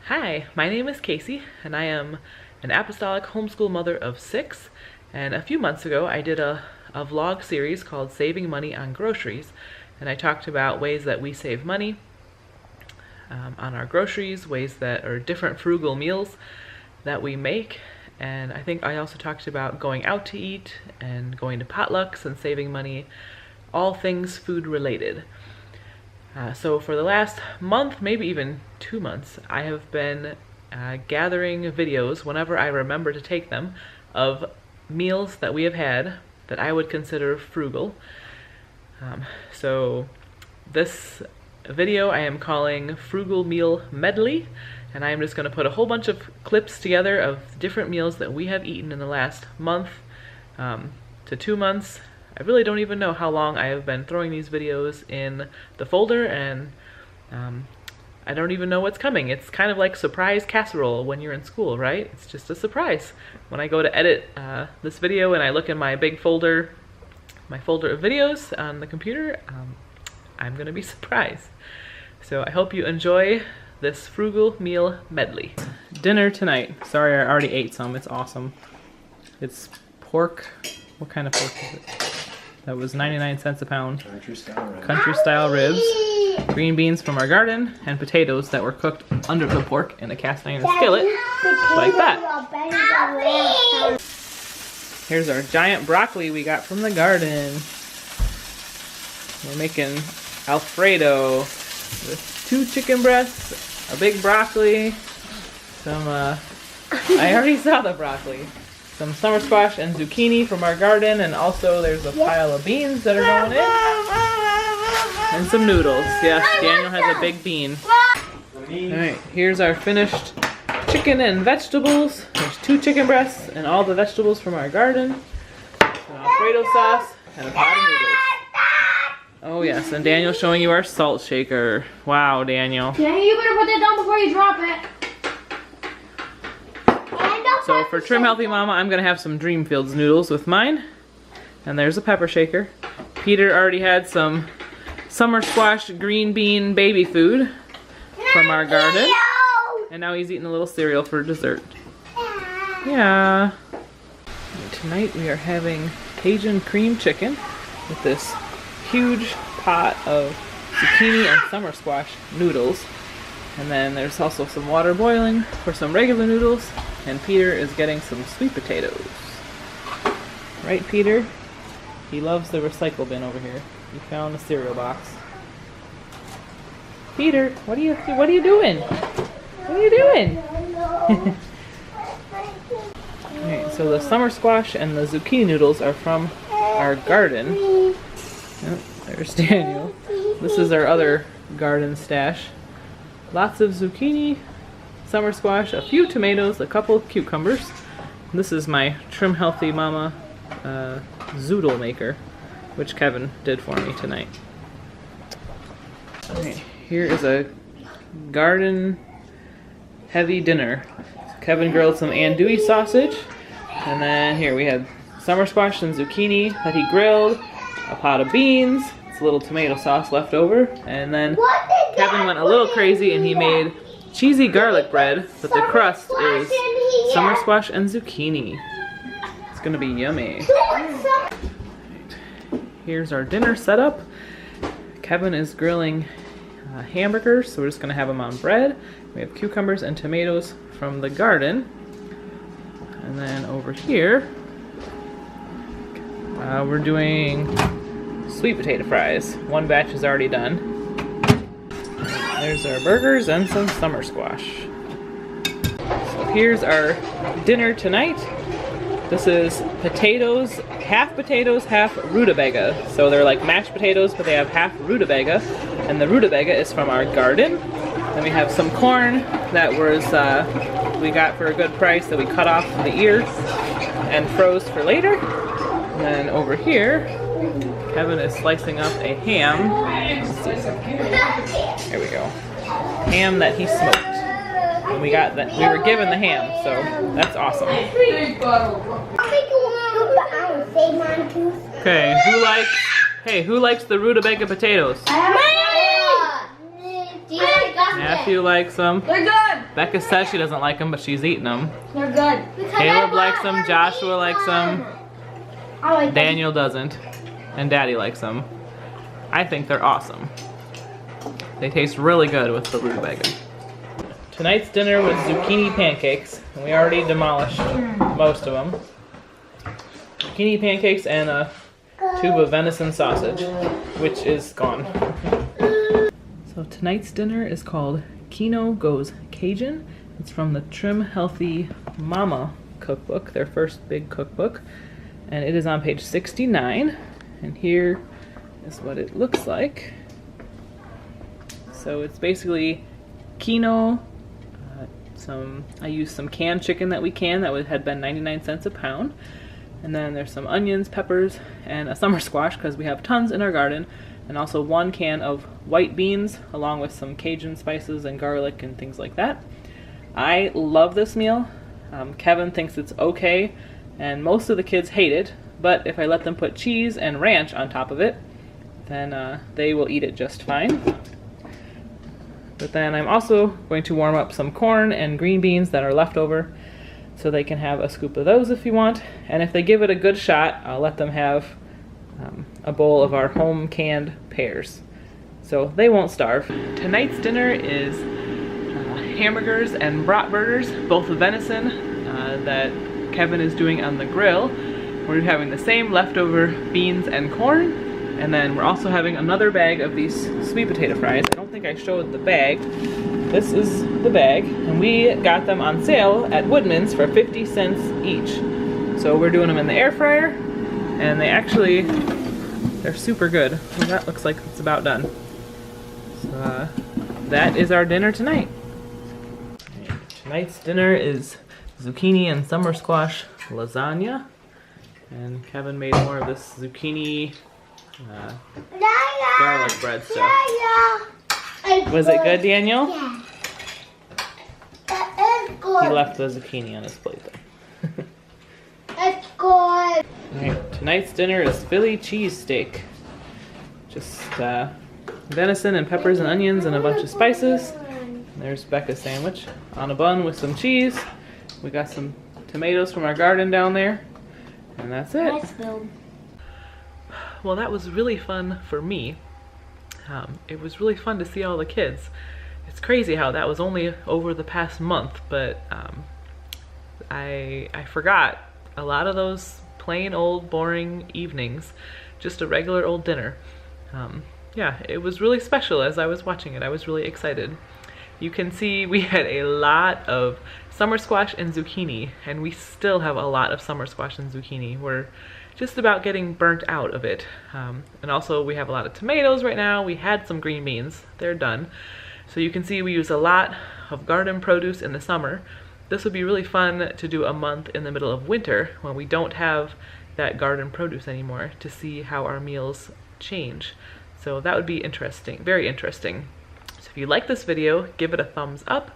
Hi, my name is Casey, and I am an apostolic homeschool mother of 6. And a few months ago, I did a vlog series called Saving Money on Groceries. And I talked about ways that we save money on our groceries, ways that are different frugal meals that we make. And I think I also talked about going out to eat and going to potlucks and saving money, all things food related. So for the last month, maybe even 2 months, I have been gathering videos whenever I remember to take them of meals that we have had that I would consider frugal. So this video I am calling Frugal Meal Medley, and I am just going to put a whole bunch of clips together of different meals that we have eaten in the last month to 2 months. I really don't even know how long I have been throwing these videos in the folder, and I don't even know what's coming. It's kind of like surprise casserole when you're in school, right? It's just a surprise. When I go to edit this video and I look in my big folder, my folder of videos on the computer, I'm gonna be surprised. So I hope you enjoy this frugal meal medley. Dinner tonight. Sorry, I already ate some. It's awesome. It's pork. What kind of pork is it? That was 99 cents a pound. Country style ribs. Green beans from our garden, and potatoes that were cooked under the pork in a cast iron skillet, like that. Here's our giant broccoli we got from the garden. We're making Alfredo with 2 chicken breasts, a big broccoli, some, I already saw the broccoli. Some summer squash and zucchini from our garden, and also there's a pile of beans that are going in. And some noodles. Yes, Daniel has a big bean. Alright, here's our finished chicken and vegetables. There's 2 chicken breasts and all the vegetables from our garden. Some Alfredo sauce and a pot of noodles. Oh yes, and Daniel's showing you our salt shaker. Wow, Daniel. Daniel, you better put that down before you drop it. So for Trim Healthy Mama, I'm gonna have some Dreamfields noodles with mine. And there's a pepper shaker. Peter already had some summer squash green bean baby food from our garden. And now he's eating a little cereal for dessert. Yeah. And tonight we are having Cajun cream chicken with this huge pot of zucchini and summer squash noodles. And then there's also some water boiling for some regular noodles. And Peter is getting some sweet potatoes. Right, Peter? He loves the recycle bin over here. He found the cereal box. Peter, what are you doing? What are you doing? Alright, so the summer squash and the zucchini noodles are from our garden. Oh, there's Daniel. This is our other garden stash. Lots of zucchini, summer squash, a few tomatoes, a couple cucumbers. This is my Trim Healthy Mama zoodle maker, which Kevin did for me tonight. Alright, here is a garden heavy dinner. Kevin grilled some andouille sausage, and then here we had summer squash and zucchini that he grilled, a pot of beans, it's a little tomato sauce left over, and then Kevin went a little crazy and he made cheesy garlic bread, but the crust is summer squash and zucchini. It's gonna be yummy. Right. Here's our dinner setup. Kevin is grilling hamburgers, so we're just gonna have them on bread. We have cucumbers and tomatoes from the garden. And then over here, we're doing sweet potato fries. One batch is already done. There's our burgers and some summer squash. So here's our dinner tonight. This is potatoes, half rutabaga. So they're like mashed potatoes, but they have half rutabaga. And the rutabaga is from our garden. Then we have some corn that was we got for a good price that we cut off the ears and froze for later. And then over here, Kevin is slicing up a ham. There we go. Ham that he smoked. And we got that. We were given the ham, so that's awesome. Okay, who likes the rutabaga potatoes? Matthew likes them. They're good. Becca says she doesn't like them, but she's eating them. They're good. Because Caleb likes them, Joshua likes them, I like them. Daniel doesn't, and Daddy likes them. I think they're awesome. They taste really good with the rutabaga. Tonight's dinner was zucchini pancakes, and we already demolished most of them. Zucchini pancakes and a tube of venison sausage, which is gone. So tonight's dinner is called Kino Goes Cajun. It's from the Trim Healthy Mama cookbook, their first big cookbook. And it is on page 69. And here is what it looks like. So it's basically quinoa, I used some canned chicken that we canned that had been 99 cents a pound. And then there's some onions, peppers, and a summer squash because we have tons in our garden. And also 1 can of white beans along with some Cajun spices and garlic and things like that. I love this meal. Kevin thinks it's okay, and most of the kids hate it, but if I let them put cheese and ranch on top of it, then they will eat it just fine. But then I'm also going to warm up some corn and green beans that are left over so they can have a scoop of those if you want. And if they give it a good shot, I'll let them have a bowl of our home canned pears. So they won't starve. Tonight's dinner is hamburgers and bratwursters, both venison that Kevin is doing on the grill. We're having the same leftover beans and corn. And then we're also having another bag of these sweet potato fries. I don't think I showed the bag. This is the bag, and we got them on sale at Woodman's for 50 cents each. So we're doing them in the air fryer, and they're super good. Well, that looks like it's about done. So that is our dinner tonight. Tonight's dinner is zucchini and summer squash lasagna. And Kevin made more of this zucchini garlic bread stuff. Was it good, Daniel? Yeah. It is good. He left the zucchini on his plate though. It's good. Alright, tonight's dinner is Philly cheesesteak. Just venison and peppers and onions and a bunch of spices. There's Becca's sandwich on a bun with some cheese. We got some tomatoes from our garden down there. And that's it. Nice film. Well, that was really fun for me. It was really fun to see all the kids. It's crazy how that was only over the past month, but I forgot a lot of those plain old boring evenings, just a regular old dinner. Yeah, it was really special as I was watching it. I was really excited. You can see we had a lot of summer squash and zucchini, and we still have a lot of summer squash and zucchini. We're just about getting burnt out of it. And also we have a lot of tomatoes right now. We had some green beans. They're done. So you can see we use a lot of garden produce in the summer. This would be really fun to do a month in the middle of winter when we don't have that garden produce anymore, to see how our meals change. So that would be interesting, very interesting. So if you like this video, give it a thumbs up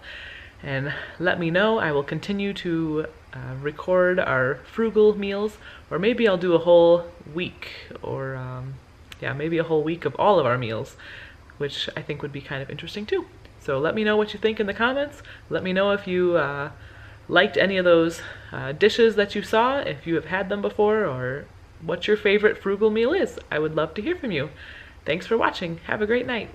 and let me know. I will continue to record our frugal meals, or maybe I'll do a whole week, or yeah, maybe a whole week of all of our meals, which I think would be kind of interesting too. So let me know what you think in the comments. Let me know if you liked any of those dishes that you saw, if you have had them before, or what your favorite frugal meal is. I would love to hear from you. Thanks for watching. Have a great night.